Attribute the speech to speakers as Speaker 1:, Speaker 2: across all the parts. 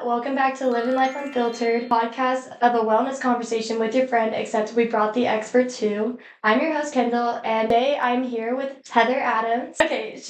Speaker 1: welcome back to Liv'n Life Unfiltered, podcast of a wellness conversation with your friend, except we brought the expert too. I'm your host, Kendall, and today I'm here with Heather Adams. Okay,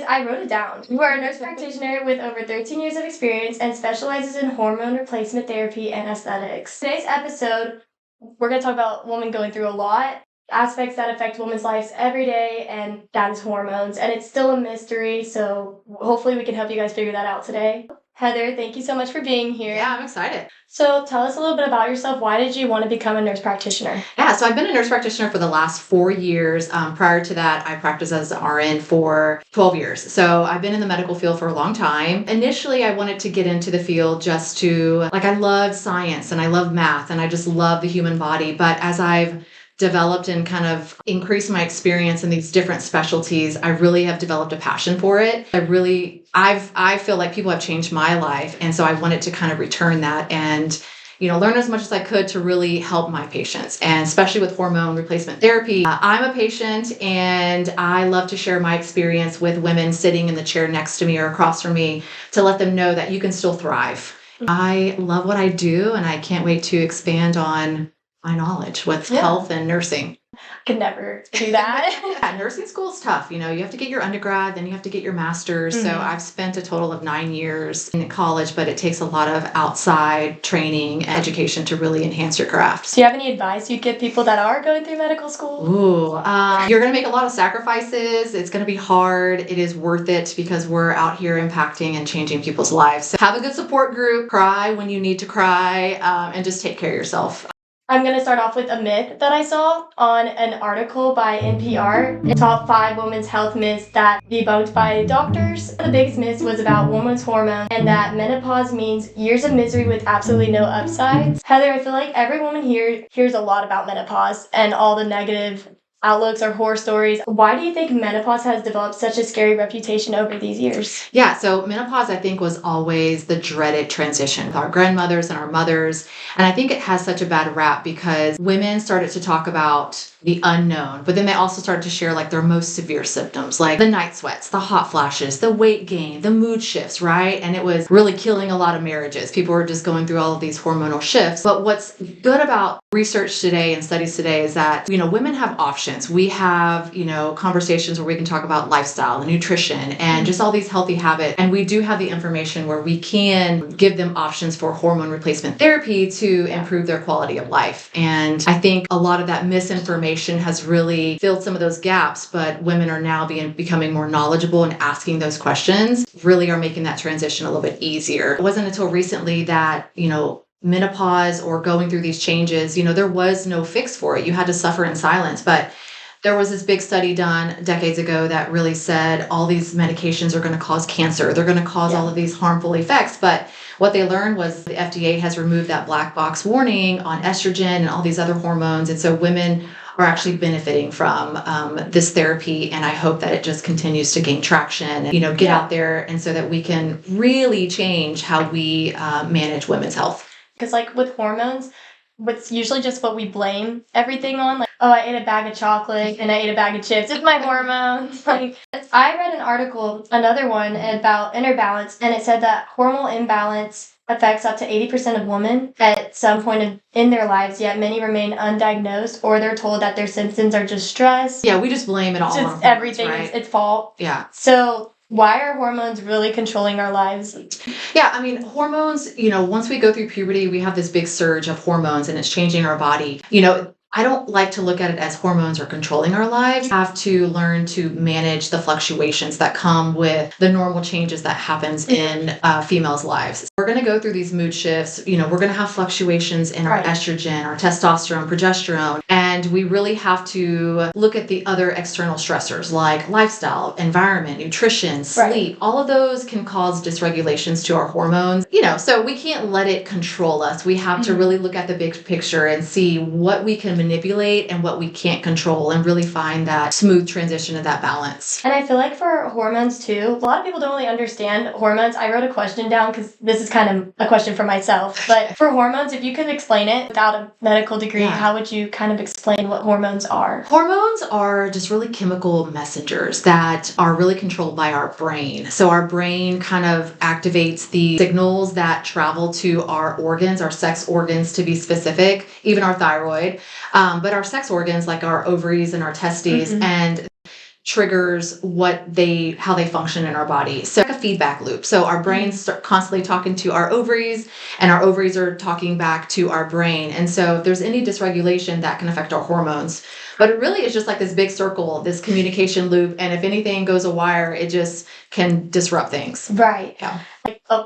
Speaker 1: I wrote it down. You are a nurse practitioner with over 13 years of experience and specializes in hormone replacement therapy and aesthetics. Today's episode, we're going to talk about women going through a lot, aspects that affect women's lives every day, and that is hormones. And it's still a mystery, so hopefully we can help you guys figure that out today. Heather, thank you so much for being here.
Speaker 2: Yeah, I'm excited.
Speaker 1: So tell us a little bit about yourself. Why did you want to become a nurse practitioner?
Speaker 2: Yeah, so I've been a nurse practitioner for the last 4 years. Prior to that, I practiced as an RN for 12 years. So I've been in the medical field for a long time. Initially, I wanted to get into the field just to, I love science and I love math and I just love the human body. But as I've developed and kind of increased my experience in these different specialties, I really have developed a passion for it. I feel like people have changed my life. And so I wanted to kind of return that and, learn as much as I could to really help my patients. And especially with hormone replacement therapy, I'm a patient and I love to share my experience with women sitting in the chair next to me or across from me to let them know that you can still thrive. I love what I do and I can't wait to expand on my knowledge with health and nursing.
Speaker 1: I could never do that.
Speaker 2: Yeah, nursing school is tough. You have to get your undergrad, then you have to get your master's. Mm-hmm. So I've spent a total of 9 years in college, but it takes a lot of outside training and education to really enhance your craft.
Speaker 1: Do you have any advice you'd give people that are going through medical school?
Speaker 2: You're going to make a lot of sacrifices. It's going to be hard. It is worth it because we're out here impacting and changing people's lives. So have a good support group, cry when you need to cry, and just take care of yourself.
Speaker 1: I'm going to start off with a myth that I saw on an article by NPR. Top 5 women's health myths that debunked by doctors. The biggest myth was about women's hormones and that menopause means years of misery with absolutely no upsides. Heather, I feel like every woman here hears a lot about menopause and all the negative outlooks or horror stories. Why do you think menopause has developed such a scary reputation over these years?
Speaker 2: Yeah, so menopause, I think, was always the dreaded transition with our grandmothers and our mothers. And I think it has such a bad rap because women started to talk about the unknown, but then they also started to share their most severe symptoms, like the night sweats, the hot flashes, the weight gain, the mood shifts, right? And it was really killing a lot of marriages. People were just going through all of these hormonal shifts. But what's good about research today and studies today is that, women have options. We have, conversations where we can talk about lifestyle and nutrition and just all these healthy habits. And we do have the information where we can give them options for hormone replacement therapy to improve their quality of life. And I think a lot of that misinformation has really filled some of those gaps, but women are now becoming more knowledgeable and asking those questions really are making that transition a little bit easier. It wasn't until recently that, menopause or going through these changes, there was no fix for it. You had to suffer in silence, but there was this big study done decades ago that really said all these medications are going to cause cancer. They're going to cause all of these harmful effects. But what they learned was the FDA has removed that black box warning on estrogen and all these other hormones. And so women are actually benefiting from this therapy. And I hope that it just continues to gain traction and, get out there and so that we can really change how we manage women's health.
Speaker 1: Because with hormones, what's usually just what we blame everything on, I ate a bag of chocolate and I ate a bag of chips. It's my hormones. I read an article, another one, about inner balance, and it said that hormonal imbalance affects up to 80% of women at some point in their lives, yet many remain undiagnosed or they're told that their symptoms are just stress.
Speaker 2: Yeah, we just blame it all on hormones,
Speaker 1: everything
Speaker 2: right?
Speaker 1: is its fault.
Speaker 2: Yeah.
Speaker 1: So why are hormones really controlling our lives?
Speaker 2: Yeah, hormones, once we go through puberty, we have this big surge of hormones and it's changing our body. I don't like to look at it as hormones are controlling our lives. We have to learn to manage the fluctuations that come with the normal changes that happens in females' lives. We're going to go through these mood shifts. We're going to have fluctuations in our estrogen, our testosterone, progesterone, and we really have to look at the other external stressors like lifestyle, environment, nutrition, sleep. All of those can cause dysregulations to our hormones. So we can't let it control us. We have to really look at the big picture and see what we can manipulate and what we can't control and really find that smooth transition of that balance.
Speaker 1: And I feel like for hormones too, a lot of people don't really understand hormones. I wrote a question down because this is kind of a question for myself. But for hormones, if you could explain it without a medical degree, how would you kind of explain explain what hormones are?
Speaker 2: Hormones are just really chemical messengers that are really controlled by our brain. So our brain kind of activates the signals that travel to our organs, our sex organs to be specific, even our thyroid, but our sex organs like our ovaries and our testes, and triggers how they function in our body. So like a feedback loop. So our brains start constantly talking to our ovaries, and our ovaries are talking back to our brain. And so if there's any dysregulation, that can affect our hormones. But it really is just like this big circle, this communication loop. And if anything goes awry, it just can disrupt things.
Speaker 1: Right.
Speaker 2: Yeah.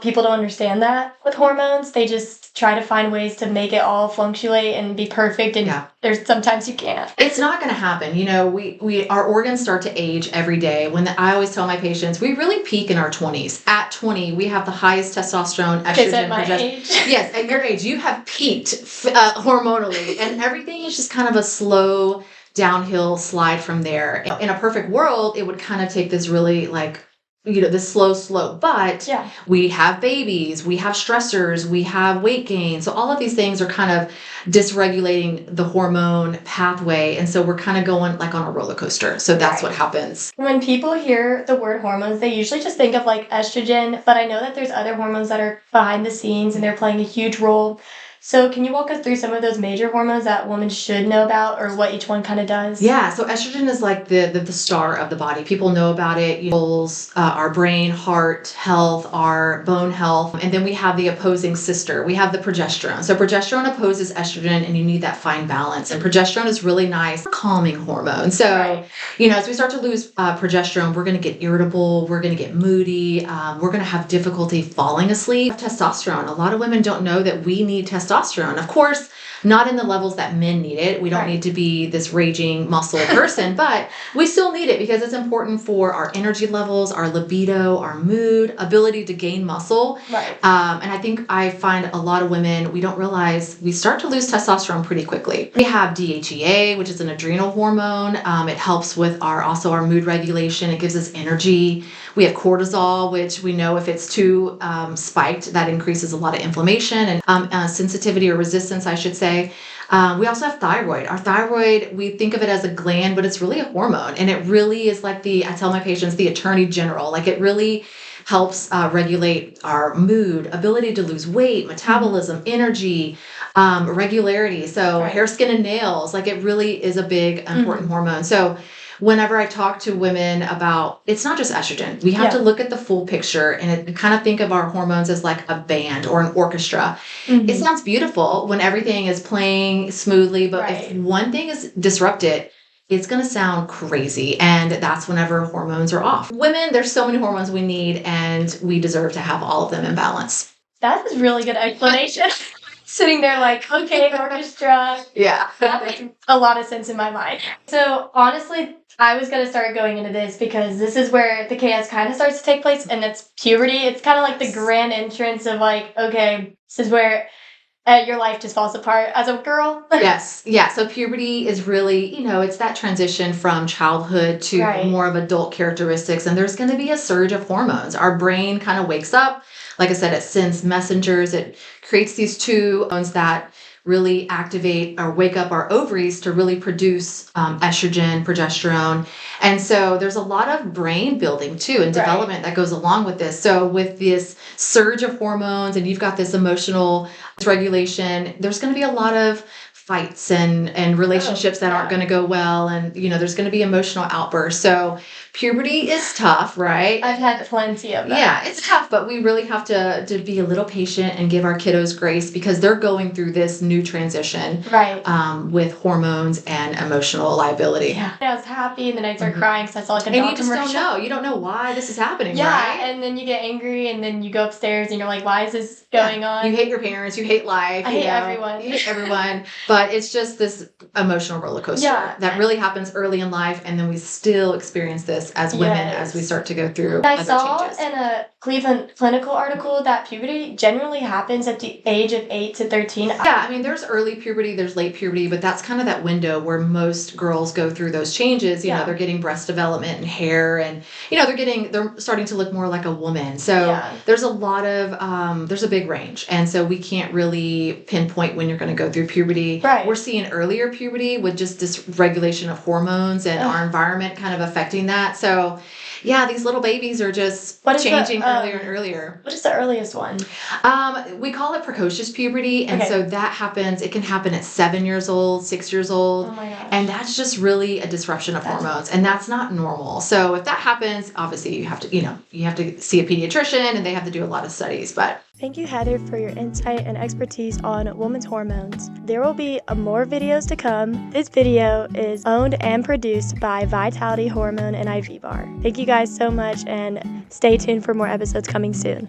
Speaker 1: People don't understand that with hormones. They just try to find ways to make it all fluctuate and be perfect. And there's sometimes you can't.
Speaker 2: It's not going to happen. You know, our organs start to age every day. I always tell my patients, we really peak in our 20s. At 20, we have the highest testosterone, estrogen,
Speaker 1: at my age.
Speaker 2: Yes, at your age, you have peaked hormonally, and everything is just kind of a slow downhill slide from there. In a perfect world, it would kind of take this really this slow slope, but we have babies, we have stressors, we have weight gain. So all of these things are kind of dysregulating the hormone pathway. And so we're kind of going like on a roller coaster. So that's what happens.
Speaker 1: When people hear the word hormones, they usually just think of like estrogen, but I know that there's other hormones that are behind the scenes and they're playing a huge role. So can you walk us through some of those major hormones that women should know about, or what each one kind of does?
Speaker 2: Yeah, so estrogen is like the star of the body. People know about it. It controls our brain, heart health, our bone health. And then we have the opposing sister. We have the progesterone. So progesterone opposes estrogen, and you need that fine balance. And progesterone is really nice, calming hormone. So, as we start to lose progesterone, we're going to get irritable. We're going to get moody. We're going to have difficulty falling asleep. Testosterone. A lot of women don't know that we need testosterone. Of course, not in the levels that men need it. We don't need to be this raging muscle person, but we still need it because it's important for our energy levels, our libido, our mood, ability to gain muscle.
Speaker 1: Right.
Speaker 2: And I think I find a lot of women, we don't realize we start to lose testosterone pretty quickly. We have DHEA, which is an adrenal hormone. It helps with also our mood regulation. It gives us energy. We have cortisol, which we know if it's too spiked, that increases a lot of inflammation and sensitivity or resistance, I should say. We also have thyroid. Our thyroid, we think of it as a gland, but it's really a hormone. And it really is like I tell my patients, the attorney general. Like it really helps regulate our mood, ability to lose weight, metabolism, energy, regularity. So hair, skin, and nails, like it really is a big, important hormone. So whenever I talk to women about, it's not just estrogen. We have to look at the full picture and kind of think of our hormones as like a band or an orchestra. It sounds beautiful when everything is playing smoothly, but if one thing is disrupted, it's going to sound crazy. And that's whenever hormones are off. Women, there's so many hormones we need, and we deserve to have all of them in balance.
Speaker 1: That is a really good explanation. Sitting there like, okay, orchestra.
Speaker 2: Yeah.
Speaker 1: That makes a lot of sense in my mind. So honestly, I was going to start going into this because this is where the chaos kind of starts to take place, and it's puberty. It's kind of like the grand entrance of like, okay, this is where your life just falls apart as a girl.
Speaker 2: Yes. Yeah. So puberty is really, it's that transition from childhood to more of adult characteristics. And there's going to be a surge of hormones. Our brain kind of wakes up. Like I said, it sends messengers. It creates these two hormones that really activate or wake up our ovaries to really produce estrogen, progesterone. And so there's a lot of brain building too and development that goes along with this. So with this surge of hormones and you've got this emotional dysregulation, there's going to be a lot of fights and relationships that aren't going to go well. And, there's going to be emotional outbursts. So puberty is tough, right?
Speaker 1: I've had plenty of that.
Speaker 2: Yeah, it's tough, but we really have to be a little patient and give our kiddos grace because they're going through this new transition with hormones and emotional liability.
Speaker 1: Yeah. I was happy and then I started crying because I saw like a dog
Speaker 2: And you just
Speaker 1: commercial.
Speaker 2: don't know. You don't know why this is happening,
Speaker 1: right? And then you get angry and then you go upstairs and you're like, why is this going on?
Speaker 2: You hate your parents. You hate life.
Speaker 1: I hate everyone.
Speaker 2: You hate everyone. But it's just this emotional roller coaster that really happens early in life, and then we still experience this as women as we start to go through
Speaker 1: I
Speaker 2: other
Speaker 1: saw
Speaker 2: changes.
Speaker 1: in a Cleveland Clinical article that puberty generally happens at the age of 8 to 13.
Speaker 2: Yeah, I mean, there's early puberty, there's late puberty, but that's kind of that window where most girls go through those changes. You know, they're getting breast development and hair, and they're starting to look more like a woman. So there's a lot of there's a big range, and so we can't really pinpoint when you're going to go through puberty.
Speaker 1: Right.
Speaker 2: we're seeing earlier puberty with just dysregulation of hormones and our environment kind of affecting that. So yeah, these little babies are just changing earlier and earlier.
Speaker 1: What is the earliest one?
Speaker 2: We call it precocious puberty. And
Speaker 1: Okay.
Speaker 2: so that happens, it can happen at 7 years old, 6 years old.
Speaker 1: Oh my gosh.
Speaker 2: And that's just really a disruption of hormones. And that's not normal. So if that happens, obviously you have to see a pediatrician and they have to do a lot of studies. But
Speaker 1: thank you, Heather, for your insight and expertise on women's hormones. There will be more videos to come. This video is owned and produced by Vitality Hormone and IV Bar. Thank you guys so much, and stay tuned for more episodes coming soon.